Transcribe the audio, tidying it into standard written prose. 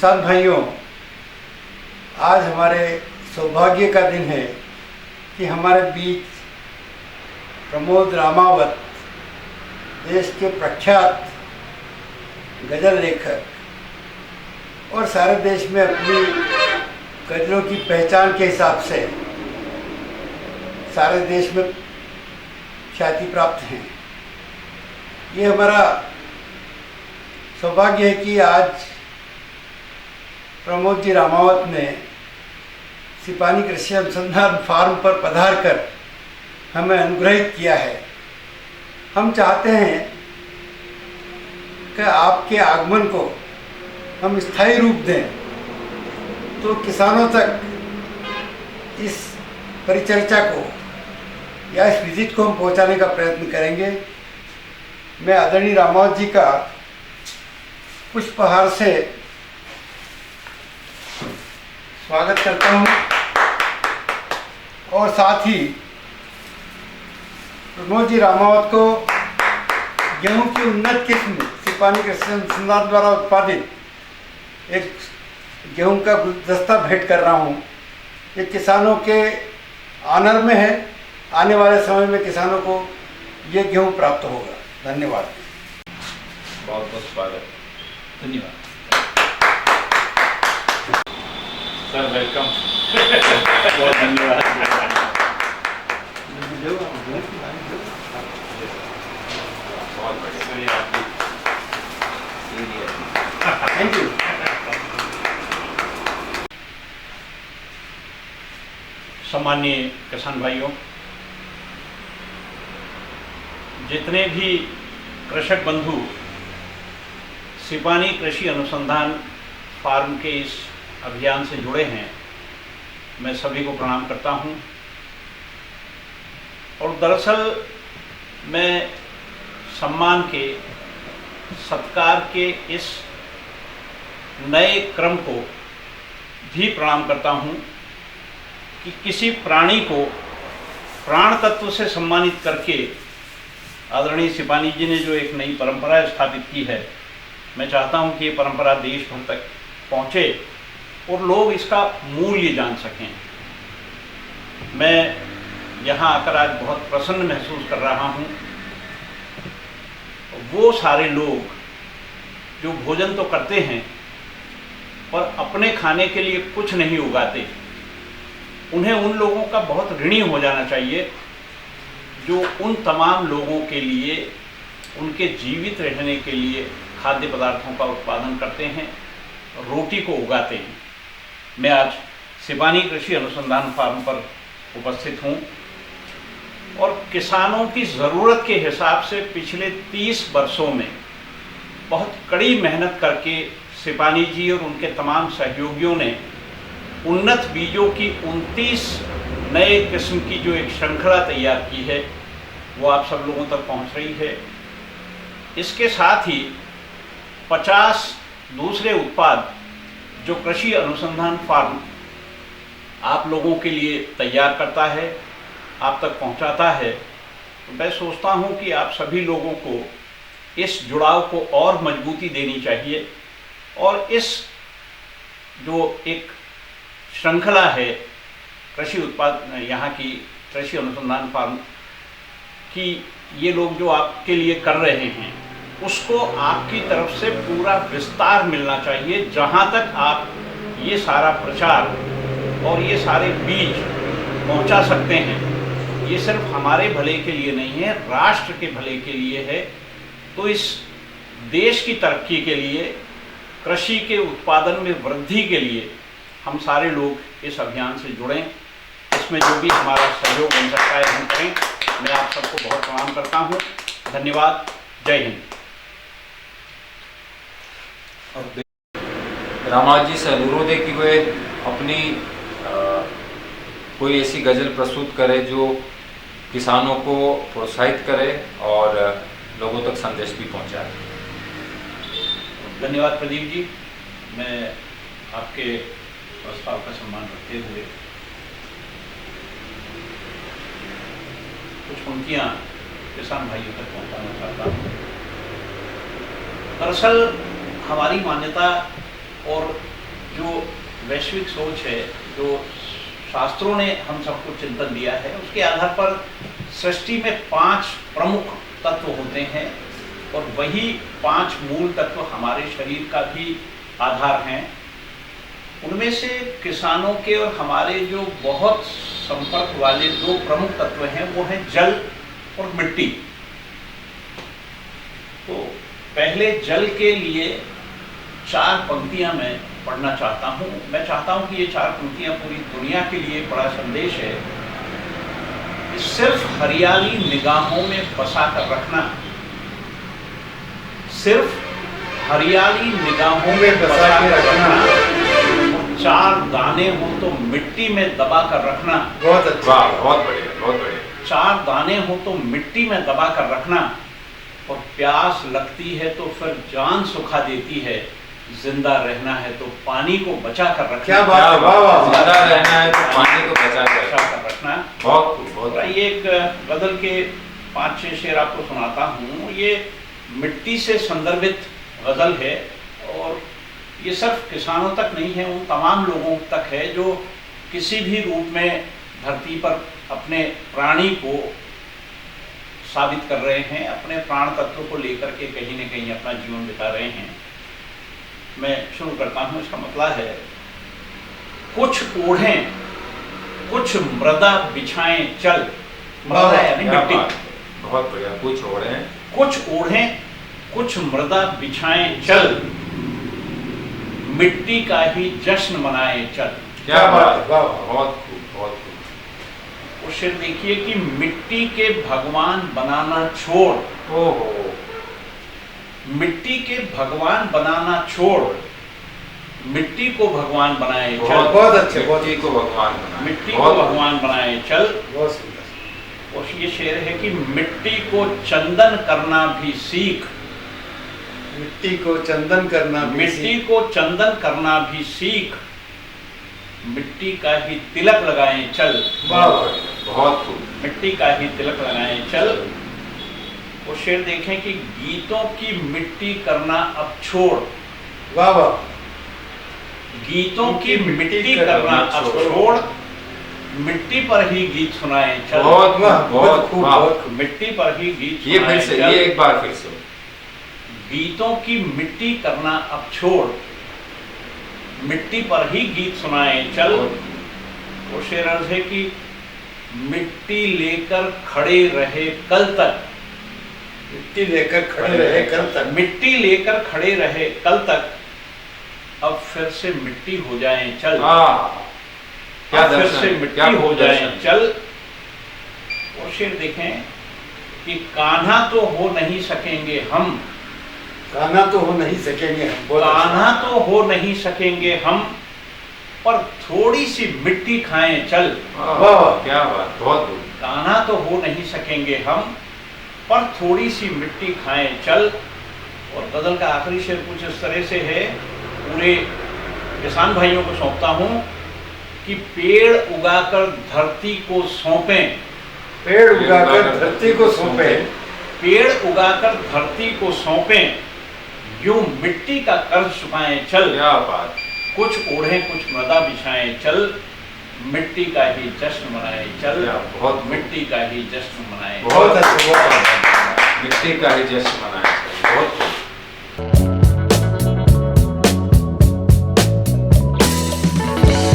किसान भाइयों, आज हमारे सौभाग्य का दिन है कि हमारे बीच प्रमोद रामावत, देश के प्रख्यात गज़ल लेखक और सारे देश में अपनी गज़लों की पहचान के हिसाब से सारे देश में ख्याति प्राप्त हैं। ये हमारा सौभाग्य है कि आज प्रमोद जी रामावत ने सिपानी कृषि अनुसंधान फार्म पर पधार कर हमें अनुग्रहित किया है। हम चाहते हैं कि आपके आगमन को हम स्थायी रूप दें, तो किसानों तक इस परिचर्चा को या इस विजिट को हम पहुंचाने का प्रयत्न करेंगे। मैं आदरणीय रामावत जी का पुष्पहार से स्वागत करता हूं और साथ ही प्रमोद जी रामावत को गेहूं की उन्नत किस्म सिपानी कृषि अनुसंधान द्वारा उत्पादित एक गेहूं का गुलदस्ता भेंट कर रहा हूं। ये किसानों के आनर में है। आने वाले समय में किसानों को ये गेहूं प्राप्त होगा। धन्यवाद। बहुत बहुत स्वागत। धन्यवाद सर, वेलकम। बहुत धन्यवाद। बहुत बढ़िया। Thank you. सम्माननीय किसान भाइयों, जितने भी कृषक बंधु सिपानी कृषि अनुसंधान फार्म के इस अभियान से जुड़े हैं, मैं सभी को प्रणाम करता हूं। और दरअसल मैं सम्मान के, सत्कार के इस नए क्रम को भी प्रणाम करता हूं कि किसी प्राणी को प्राण तत्व से सम्मानित करके आदरणीय सिपानी जी ने जो एक नई परंपरा स्थापित की है, मैं चाहता हूं कि ये परंपरा देश भर तक पहुंचे और लोग इसका मूल्य जान सकें। मैं यहाँ आकर आज बहुत प्रसन्न महसूस कर रहा हूँ। वो सारे लोग जो भोजन तो करते हैं पर अपने खाने के लिए कुछ नहीं उगाते, उन्हें उन लोगों का बहुत ऋणी हो जाना चाहिए जो उन तमाम लोगों के लिए, उनके जीवित रहने के लिए खाद्य पदार्थों का उत्पादन करते हैं, रोटी को उगाते हैं। मैं आज सिपानी कृषि अनुसंधान फार्म पर उपस्थित हूँ और किसानों की ज़रूरत के हिसाब से पिछले 30 वर्षों में बहुत कड़ी मेहनत करके सिपानी जी और उनके तमाम सहयोगियों ने उन्नत बीजों की 29 नए किस्म की जो एक श्रृंखला तैयार की है, वो आप सब लोगों तक पहुंच रही है। इसके साथ ही 50 दूसरे उत्पाद जो कृषि अनुसंधान फार्म आप लोगों के लिए तैयार करता है, आप तक पहुंचाता है। तो मैं सोचता हूं कि आप सभी लोगों को इस जुड़ाव को और मजबूती देनी चाहिए और इस जो एक श्रृंखला है कृषि उत्पाद, यहाँ की कृषि अनुसंधान फार्म की, ये लोग जो आपके लिए कर रहे हैं, उसको आपकी तरफ से पूरा विस्तार मिलना चाहिए। जहाँ तक आप ये सारा प्रचार और ये सारे बीज पहुँचा सकते हैं, ये सिर्फ हमारे भले के लिए नहीं है, राष्ट्र के भले के लिए है। तो इस देश की तरक्की के लिए, कृषि के उत्पादन में वृद्धि के लिए हम सारे लोग इस अभियान से जुड़ें। इसमें जो भी हमारा सहयोग बन सकता है हम करें। मैं आप सबको बहुत प्रणाम करता हूँ। धन्यवाद। जय हिंद। रामावत जी से अनुरोध है कि वे अपनी कोई ऐसी गज़ल प्रस्तुत करे जो किसानों को प्रोत्साहित करे और लोगों तक संदेश भी पहुंचाए। धन्यवाद प्रदीप जी। मैं आपके प्रस्ताव का सम्मान रखते हुए कुछ पंक्तियाँ किसान भाइयों तक पहुँचाना चाहता हूँ। दरअसल हमारी मान्यता और जो वैश्विक सोच है, जो शास्त्रों ने हम सबको चिंतन दिया है, उसके आधार पर सृष्टि में 5 प्रमुख तत्व होते हैं और वही 5 मूल तत्व हमारे शरीर का भी आधार हैं। उनमें से किसानों के और हमारे जो बहुत संपर्क वाले 2 प्रमुख तत्व हैं वो हैं जल और मिट्टी। तो पहले जल के लिए 4 पंक्तियां मैं पढ़ना चाहता हूं। मैं चाहता हूं कि ये 4 पंक्तियां पूरी दुनिया के लिए एक बड़ा संदेश है कि सिर्फ हरियाली निगाहों में बसा कर रखना, सिर्फ हरियाली निगाहों में बसा कर रखना, और 4 दाने हो तो मिट्टी में दबा कर रखना। बहुत अच्छा। वाह, बहुत बढ़िया, बहुत बढ़िया। 4 दाने हो तो मिट्टी में दबा कर रखना, और प्यास लगती है तो फिर जान सुखा देती है, जिंदा रहना है तो पानी को बचा कर रखना। क्या बात है, वाह वाह। जिंदा रहना है तो पानी को बचा कर रखना। बहुत खूब, बहुत और ये एक गजल के 5-6 शेर आपको सुनाता हूँ। ये मिट्टी से संदर्भित गजल है और ये सिर्फ किसानों तक नहीं है, उन तमाम लोगों तक है जो किसी भी रूप में धरती पर अपने प्राणी को साबित कर रहे हैं, अपने प्राण तत्व को लेकर के कहीं न कहीं अपना जीवन बिता रहे हैं। मैं शुरू करता हूँ। इसका मतलब है, कुछ ओढ़ें कुछ मृदा बिछाएं चल। मृदा यानी मिट्टी। बहुत बढ़िया। कुछ ओढ़ें कुछ ओढ़ें कुछ मृदा बिछाएं चल, मिट्टी का ही जश्न मनाएं चल। क्या बात है, वाह, बहुत खूब, बहुत खूब। और शेर देखिए कि मिट्टी के भगवान बनाना छोड़, ओहो, मिट्टी के भगवान बनाना छोड़, मिट्टी को भगवान बनाए चल। बहुत अच्छे, बहुत मिट्टी को भगवान बनाए, मिट्टी को भगवान बनाए चल। बहुत सुंदर। और ये शेर है कि मिट्टी को चंदन करना भी सीख, मिट्टी को चंदन करना भी मिट्टी को चंदन करना भी सीख, मिट्टी का ही तिलक लगाएं चल। वाह, बहुत खूब। मिट्टी का ही तिलक लगाएं चल। वो शेर देखें कि गीतों की मिट्टी करना अब छोड़, वाह वाह। गीतों की मिट्टी करना अब छोड़, मिट्टी पर ही गीत सुनाएं चल। बहुत बहुत खूब, बहुत खूब। मिट्टी पर ही गीत ये फिर सुनाएं से, चल। ये एक बार फिर से। गीतों की मिट्टी करना अब छोड़, मिट्टी पर ही गीत सुनाएं चल। वो शेर अर्ज है कि मिट्टी लेकर खड़े रहे कल तक, मिट्टी लेकर खड़े रहे कल तक, मिट्टी लेकर खड़े रहे कल तक, अब फिर से मिट्टी हो जाएं चल। क्या अब फिर दर्शन, से मिट्टी क्या हो जाएं दर्शन। चल। और शेर देखें कि कान्हा तो हो नहीं सकेंगे हम, कान्हा तो हो नहीं सकेंगे हम। बहुत अच्छा। कान्हा तो हो नहीं सकेंगे हम, पर थोड़ी सी मिट्टी खाएं चल। वाह, क्या बात, बहुत खूब। कान्हा तो हो नहीं सकेंगे हम, पर थोड़ी सी मिट्टी खाएं चल। और गजल का आखिरी शेर कुछ इस तरह से है, पूरे किसान भाइयों को सौंपता हूँ कि पेड़ उगाकर धरती को सौंपें, पेड़ उगाकर धरती को सौंपें, पेड़ उगाकर धरती को सौंपें, यूं मिट्टी का कर्ज चुकाएं चल। क्या बात। कुछ ओढ़ें कुछ मृदा बिछाएं चल, मिट्टी का ही जश्न मनाएं चल। बहुत मिट्टी का ही जश्न मनाएं। बहुत अच्छा, बहुत अच्छा। मिट्टी का ही जश्न मनाए।